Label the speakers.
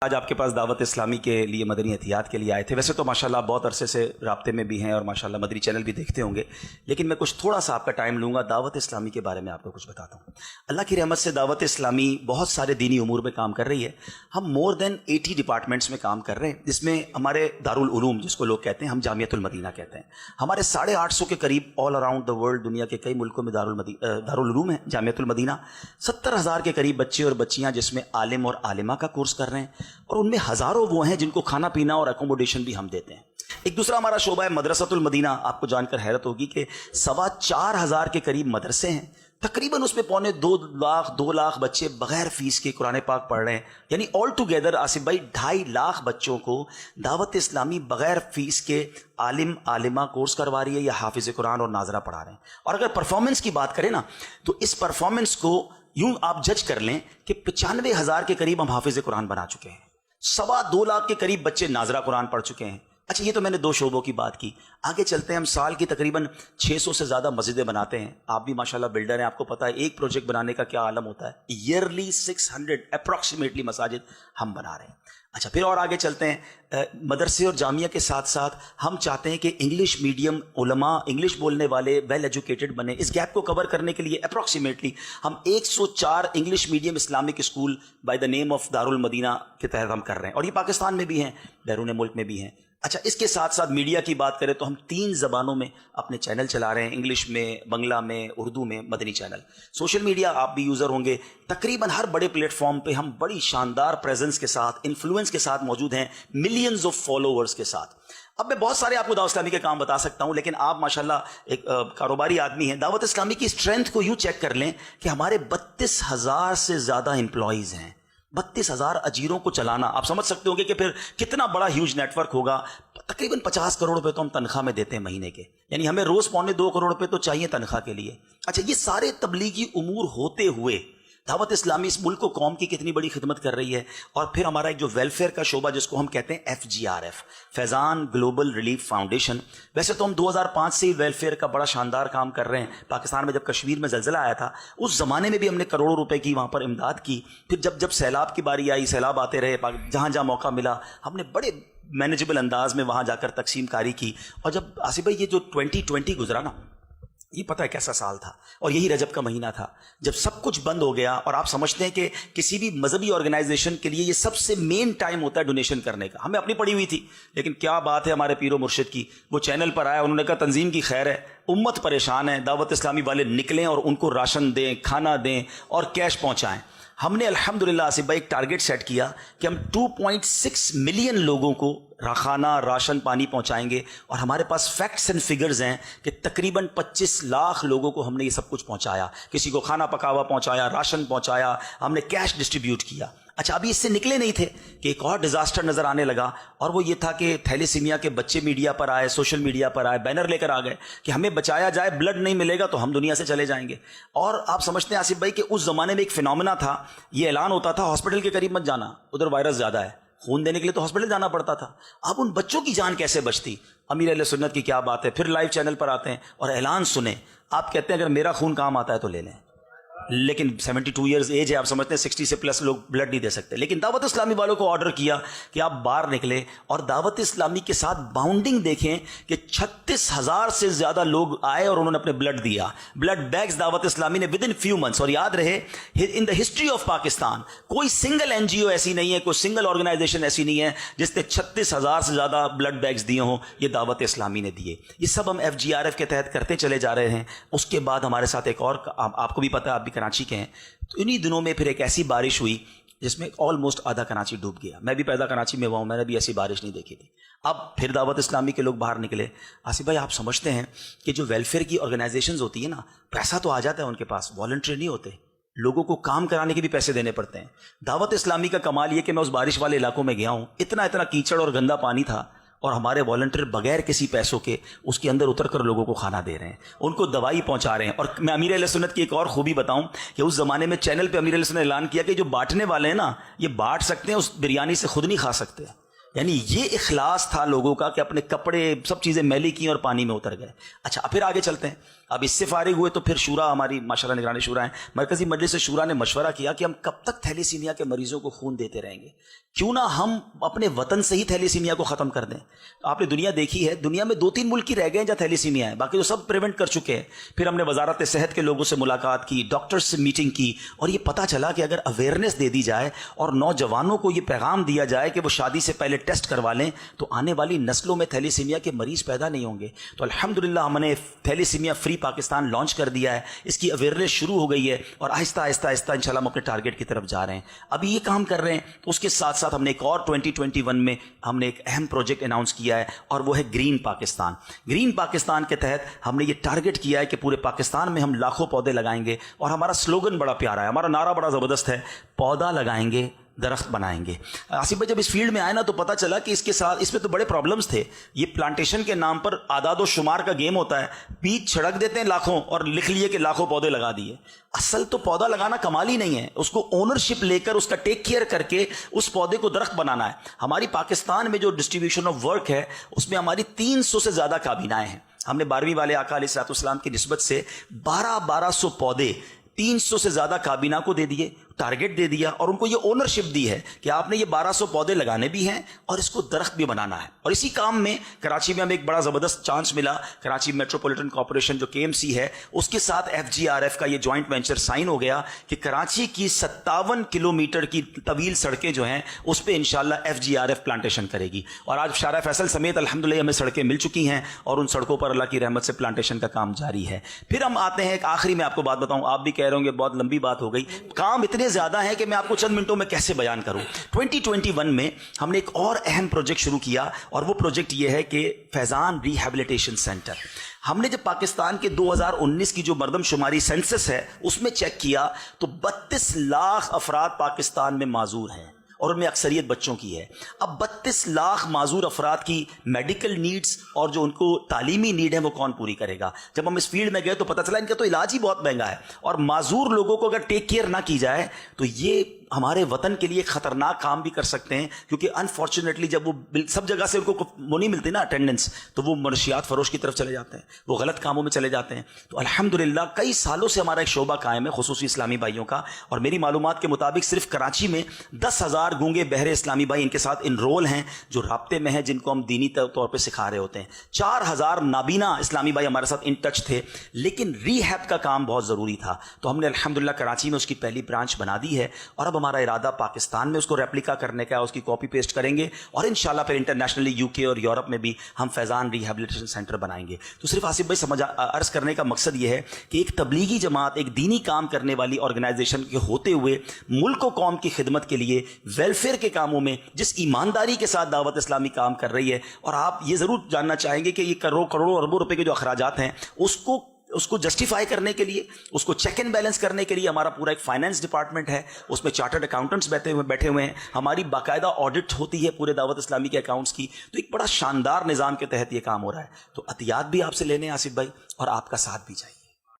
Speaker 1: آج آپ کے پاس دعوت اسلامی کے لیے مدنی احتیاط کے لیے آئے تھے. ویسے تو ماشاءاللہ بہت عرصے سے رابطے میں بھی ہیں اور ماشاءاللہ مدنی چینل بھی دیکھتے ہوں گے, لیکن میں کچھ تھوڑا سا آپ کا ٹائم لوں گا, دعوت اسلامی کے بارے میں آپ کو کچھ بتاتا ہوں. اللہ کی رحمت سے دعوت اسلامی بہت سارے دینی امور میں کام کر رہی ہے. ہم مور دین 80 ڈپارٹمنٹس میں کام کر رہے ہیں, جس میں ہمارے دارالعلوم جس کو لوگ کہتے ہیں, ہم جامعۃ المدینہ کہتے ہیں, ہمارے 850 کے قریب آل اراؤنڈ دا ورلڈ دنیا کے کئی ملکوں میں دارالعلوم ہیں, جامعۃ المدینہ. 70,000 کے قریب بچے اور بچیاں جس میں عالم اور عالمہ کا کورس کر رہے ہیں, اور ان میں ہزاروں وہ ہیں جن کو کھانا پینا اور اکوموڈیشن بھی ہم دیتے ہیں. ایک دوسرا ہمارا شعبہ ہے مدرسۃ المدینہ. آپ کو جان کر حیرت ہوگی کہ 4,25,000 کے قریب مدرسے ہیں, تقریباً اس میں 2 لاکھ بچے بغیر فیس کے قرآن پاک پڑھ رہے ہیں. یعنی آل ٹوگیدر آصف بھائی 2.5 لاکھ بچوں کو دعوت اسلامی بغیر فیس کے عالم عالمہ کورس کروا رہی ہے یا حافظ قرآن اور ناظرہ پڑھا رہے ہیں. اور اگر پرفارمنس کی بات کریں نا, تو اس پرفارمنس کو یوں آپ جج کر لیں کہ 95,000 کے قریب ہم حافظ قرآن بنا چکے ہیں, 2.25 لاکھ کے قریب بچے ناظرہ قرآن پڑھ چکے ہیں. اچھا, یہ تو میں نے 2 شعبوں کی بات کی. آگے چلتے ہیں, ہم سال کی تقریباً 600 سے زیادہ مسجدیں بناتے ہیں. آپ بھی ماشاءاللہ بلڈر ہیں, آپ کو پتا ہے ایک پروجیکٹ بنانے کا کیا عالم ہوتا ہے. ایئرلی 600 اپروکسیمیٹلی مساجد ہم بنا رہے ہیں. اچھا, پھر اور آگے چلتے ہیں. مدرسے اور جامعہ کے ساتھ ساتھ ہم چاہتے ہیں کہ انگلش میڈیم علماء, انگلش بولنے والے ویل ایجوکیٹڈ بنے. اس گیپ کو کور کرنے کے لیے اپروکسیمیٹلی ہم 104 English medium Islamic school by the name of Darul Madinah کے تحت ہم کر رہے ہیں, اور یہ پاکستان میں بھی ہیں, بیرون ملک میں بھی ہیں. اچھا, اس کے ساتھ ساتھ میڈیا کی بات کریں تو ہم 3 زبانوں میں اپنے چینل چلا رہے ہیں, انگلش میں, بنگلہ میں, اردو میں, مدنی چینل. سوشل میڈیا آپ بھی یوزر ہوں گے, تقریباً ہر بڑے پلیٹ فارم پہ ہم بڑی شاندار پریزنس کے ساتھ, انفلوئنس کے ساتھ موجود ہیں, ملینز آف فالوورز کے ساتھ. اب میں بہت سارے آپ کو دعوت اسلامی کے کام بتا سکتا ہوں, لیکن آپ ماشاءاللہ ایک کاروباری آدمی ہیں. دعوت اسلامی کی اسٹرینتھ کو یوں چیک کر لیں کہ ہمارے 32,000 سے زیادہ امپلائیز ہیں. 32,000 اجیروں کو چلانا, آپ سمجھ سکتے ہوں گے کہ پھر کتنا بڑا ہیوج نیٹ ورک ہوگا. تقریباً 50 کروڑ روپے تو ہم تنخواہ میں دیتے ہیں مہینے کے, یعنی ہمیں روز 2.25 کروڑ روپے تو چاہیے تنخواہ کے لیے. اچھا, یہ سارے تبلیغی امور ہوتے ہوئے دعوت اسلامی اس ملک و قوم کی کتنی بڑی خدمت کر رہی ہے. اور پھر ہمارا ایک جو ویلفیئر کا شعبہ جس کو ہم کہتے ہیں FGRF, فیضان گلوبل ریلیف فاؤنڈیشن. ویسے تو ہم 2005 سے ہی ویلفیئر کا بڑا شاندار کام کر رہے ہیں. پاکستان میں جب کشمیر میں زلزلہ آیا تھا, اس زمانے میں بھی ہم نے کروڑوں روپے کی وہاں پر امداد کی. پھر جب سیلاب کی باری آئی, سیلاب آتے رہے, جہاں جہاں موقع ملا ہم نے بڑے مینیجبل انداز میں وہاں جا کر تقسیم کاری کی. اور جب آصف بھائی یہ جو 2020 گزرا نا, یہ پتہ ہے کیسا سال تھا, اور یہی رجب کا مہینہ تھا جب سب کچھ بند ہو گیا. اور آپ سمجھتے ہیں کہ کسی بھی مذہبی آرگنائزیشن کے لیے یہ سب سے مین ٹائم ہوتا ہے ڈونیشن کرنے کا. ہمیں اپنی پڑی ہوئی تھی, لیکن کیا بات ہے ہمارے پیر و مرشد کی, وہ چینل پر آیا, انہوں نے کہا تنظیم کی خیر ہے, امت پریشان ہے, دعوت اسلامی والے نکلیں اور ان کو راشن دیں, کھانا دیں اور کیش پہنچائیں. ہم نے الحمدللہ آصف بھائی ایک ٹارگٹ سیٹ کیا کہ ہم 2.6 ملین لوگوں کو کھانا, راشن, پانی پہنچائیں گے. اور ہمارے پاس فیکٹس اینڈ فگرز ہیں کہ تقریباً 25 لاکھ لوگوں کو ہم نے یہ سب کچھ پہنچایا. کسی کو کھانا پکا ہوا پہنچایا, راشن پہنچایا, ہم نے کیش ڈسٹریبیوٹ کیا. اچھا, ابھی اس سے نکلے نہیں تھے کہ ایک اور ڈیزاسٹر نظر آنے لگا, اور وہ یہ تھا کہ تھیلیسیمیا کے بچے میڈیا پر آئے, سوشل میڈیا پر آئے, بینر لے کر آ گئے کہ ہمیں بچایا جائے, بلڈ نہیں ملے گا تو ہم دنیا سے چلے جائیں گے. اور آپ سمجھتے ہیں آصف بھائی کہ اس زمانے میں ایک فینومینا تھا, یہ اعلان ہوتا تھا ہاسپٹل کے قریب مت جانا, ادھر وائرس زیادہ ہے, خون دینے کے لیے تو ہاسپٹل جانا پڑتا تھا. اب ان بچوں کی جان کیسے بچتی؟ امیر اہل سنت کی کیا بات ہے, پھر لائیو چینل پر آتے ہیں اور اعلان سنیں. آپ کہتے ہیں اگر میرا خون کام آتا ہے تو لے لیں, لیکن 72 ایئرز ایج ہے, آپ سمجھتے ہیں 60 سے پلس لوگ بلڈ نہیں دے سکتے. لیکن دعوت اسلامی والوں کو آرڈر کیا کہ آپ باہر نکلے, اور دعوت اسلامی کے ساتھ باؤنڈنگ دیکھیں کہ 36,000 سے زیادہ لوگ آئے اور انہوں نے اپنے بلڈ دیا. بلڈ بیگز دعوت اسلامی نے ودن فیو منتھس. اور یاد رہے, ان دا ہسٹری آف پاکستان کوئی سنگل NGO ایسی نہیں ہے, کوئی سنگل آرگنائزیشن ایسی نہیں ہے جس نے 36,000 سے زیادہ بلڈ بیگز دیے ہوں. یہ دعوت اسلامی نے دیے. یہ سب ہم FGRF کے تحت کرتے چلے جا رہے ہیں. اس کے بعد ہمارے ساتھ ایک اور, آپ کو بھی پتا ہے, آپ بھی کراچی کے ہیں, تو انہی دنوں میں پھر ایک ایسی بارش ہوئی جس میں آلموسٹ آدھا کراچی ڈوب گیا. میں بھی پیدا کراچی میں ہوا ہوں, میں نے بھی ایسی بارش نہیں دیکھی تھی. اب پھر دعوت اسلامی کے لوگ باہر نکلے. آصف بھائی آپ سمجھتے ہیں کہ جو ویلفیئر کی آرگنائزیشنز ہوتی ہیں نا, پیسہ تو آ جاتا ہے ان کے پاس, والنٹری نہیں ہوتے, لوگوں کو کام کرانے کے بھی پیسے دینے پڑتے ہیں. دعوت اسلامی کا کمال یہ کہ میں اس بارش والے علاقوں میں گیا ہوں, اتنا کیچڑ اور گندا پانی تھا, اور ہمارے والنٹیئر بغیر کسی پیسوں کے اس کے اندر اتر کر لوگوں کو کھانا دے رہے ہیں, ان کو دوائی پہنچا رہے ہیں. اور میں امیر اہل سنت کی ایک اور خوبی بتاؤں کہ اس زمانے میں چینل پہ امیر اہل سنت نے اعلان کیا کہ جو بانٹنے والے ہیں نا, یہ بانٹ سکتے ہیں, اس بریانی سے خود نہیں کھا سکتے, یعنی یہ اخلاص تھا لوگوں کا کہ اپنے کپڑے سب چیزیں میلی کی اور پانی میں اتر گئے. اچھا پھر آگے چلتے ہیں. اب اس سے فارغ ہوئے تو پھر شورا ہماری ماشاءاللہ نگران شورا ہیں, مرکزی مجلس شورا نے مشورہ کیا کہ ہم کب تک تھیلیسیمیا کے مریضوں کو خون دیتے رہیں گے, کیوں نہ ہم اپنے وطن سے ہی تھیلیسیمیا کو ختم کر دیں. آپ نے دنیا دیکھی ہے, دنیا میں 2-3 ملک ہی رہ گئے ہیں جہاں تھیلیسیمیا ہے, باقی تو سب پریونٹ کر چکے ہیں. پھر ہم نے وزارت صحت کے لوگوں سے ملاقات کی, ڈاکٹرز سے میٹنگ کی, اور یہ پتہ چلا کہ اگر اویئرنیس دے دی جائے اور نوجوانوں کو یہ پیغام دیا جائے کہ وہ شادی سے پہلے ٹیسٹ کروا لیں تو آنے والی نسلوں میں تھیلیسیمیا کے مریض پیدا نہیں ہوں گے. تو الحمدللہ ہم نے تھیلیسیمیا فری پاکستان لانچ کر دیا ہے, اس کی اویئرنیس شروع ہو گئی ہے اور آہستہ آہستہ آہستہ انشاءاللہ ہم اپنے ٹارگیٹ کی طرف جا رہے ہیں. ابھی یہ کام کر رہے ہیں تو اس کے ساتھ ساتھ ہم نے ایک اور 2021 میں ہم نے ایک اہم پروجیکٹ اناؤنس کیا ہے اور وہ ہے گرین پاکستان. گرین پاکستان کے تحت ہم نے یہ ٹارگیٹ کیا ہے کہ پورے پاکستان میں ہم لاکھوں پودے لگائیں گے, اور ہمارا سلوگن بڑا پیارا ہے, ہمارا نعرہ بڑا زبردست ہے, پودا لگائیں گے درخت بنائیں گے. آصف بھائی جب اس فیلڈ میں آئے نا تو پتہ چلا کہ اس کے ساتھ اس میں تو بڑے پرابلمز تھے. یہ پلانٹیشن کے نام پر اعداد و شمار کا گیم ہوتا ہے, بیج چھڑک دیتے ہیں لاکھوں اور لکھ لیے کہ لاکھوں پودے لگا دیے. اصل تو پودا لگانا کمال ہی نہیں ہے, اس کو اونرشپ لے کر اس کا ٹیک کیئر کر کے اس پودے کو درخت بنانا ہے. ہماری پاکستان میں جو ڈسٹریبیوشن آف ورک ہے اس میں ہماری 300 سے زیادہ کابینائیں ہیں. ہم نے 12ویں والے آقا علیہ الصلوۃ والسلام کی نسبت سے 1200 پودے 300 سے زیادہ کابینہ کو دے دیے, ٹارگیٹ دے دیا, اور ان کو یہ اونرشپ دی ہے کہ آپ نے یہ 1200 پودے لگانے بھی ہیں اور اس کو درخت بھی بنانا ہے. اور اسی کام میں کراچی میں ہمیں ایک بڑا زبردست چانس ملا. کراچی میٹروپولیٹن کارپوریشن جو KMC ہے اس کے ساتھ FGRF کا یہ جوائنٹ وینچر سائن ہو گیا کہ کراچی کی 57 کلومیٹر کی طویل سڑکیں جو ہیں اس پہ انشاءاللہ FGRF پلانٹیشن کرے گی. اور آج شارع فیصل سمیت الحمدللہ ہمیں سڑکیں مل چکی ہیں اور ان سڑکوں پر اللہ کی رحمت سے پلانٹیشن کا کام جاری ہے. پھر ہم آتے ہیں ایک آخری میں آپ کو بات بتاؤں, آپ بھی کہہ رہے ہوں گے بہت لمبی بات ہو گئی, کام اتنے زیادہ ہیں کہ میں آپ کو چند منٹوں میں کیسے بیان کروں. 2021 میں ہم نے ایک اور اہم پروجیکٹ شروع کیا اور وہ پروجیکٹ یہ ہے کہ فیضان ریہیبلیٹیشن سینٹر. ہم نے جب پاکستان کے 2019 کی جو مردم شماری سینسس ہے اس میں چیک کیا تو 32 لاکھ افراد پاکستان میں معذور ہیں اور ان میں اکثریت بچوں کی ہے. اب 32 لاکھ معذور افراد کی میڈیکل نیڈز اور جو ان کو تعلیمی نیڈ ہے وہ کون پوری کرے گا. جب ہم اس فیلڈ میں گئے تو پتہ چلا ان کا تو علاج ہی بہت مہنگا ہے, اور معذور لوگوں کو اگر ٹیک کیئر نہ کی جائے تو یہ ہمارے وطن کے لیے خطرناک کام بھی کر سکتے ہیں, کیونکہ انفارچونیٹلی جب وہ سب جگہ سے ان کو وہ نہیں ملتی نا اٹینڈنس, تو وہ منشیات فروش کی طرف چلے جاتے ہیں, وہ غلط کاموں میں چلے جاتے ہیں. تو الحمدللہ کئی سالوں سے ہمارا ایک شعبہ قائم ہے خصوصی اسلامی بھائیوں کا, اور میری معلومات کے مطابق صرف کراچی میں 10,000 گونگے بہرے اسلامی بھائی ان کے ساتھ انرول ہیں جو رابطے میں ہیں, جن کو ہم دینی طور پہ سکھا رہے ہوتے ہیں. 4,000 نابینا اسلامی بھائی ہمارے ساتھ ان ٹچ تھے, لیکن ری ہیب کا کام بہت ضروری تھا. تو ہم نے الحمدللہ کراچی میں اس کی پہلی برانچ بنا دی ہے, اور اب ہمارا ارادہ پاکستان میں اس کو ریپلیکا کرنے کا, اس کی کاپی پیسٹ کریں گے, اور انشاءاللہ پھر انٹرنیشنلی UK اور یورپ میں بھی ہم فیضان ریہیبلیٹیشن سینٹر بنائیں گے. تو صرف آصف بھائی عرض کرنے کا مقصد یہ ہے کہ ایک تبلیغی جماعت, ایک دینی کام کرنے والی آرگنائزیشن کے ہوتے ہوئے ملک و قوم کی خدمت کے لیے ویلفیئر کے کاموں میں جس ایمانداری کے ساتھ دعوت اسلامی کام کر رہی ہے, اور آپ یہ ضرور جاننا چاہیں گے کہ یہ کروڑوں اربوں روپے کے جو اخراجات ہیں اس کو جسٹیفائی کرنے کے لیے, اس کو چیک اینڈ بیلنس کرنے کے لیے ہمارا پورا ایک فائنانس ڈپارٹمنٹ ہے, اس میں چارٹرڈ اکاؤنٹنٹس بیٹھے ہوئے ہیں, ہماری باقاعدہ آڈٹ ہوتی ہے پورے دعوت اسلامی کے اکاؤنٹس کی. تو ایک بڑا شاندار نظام کے تحت یہ کام ہو رہا ہے. تو عطیات بھی آپ سے لینے ہیں آصف بھائی, اور آپ کا ساتھ بھی چاہیے.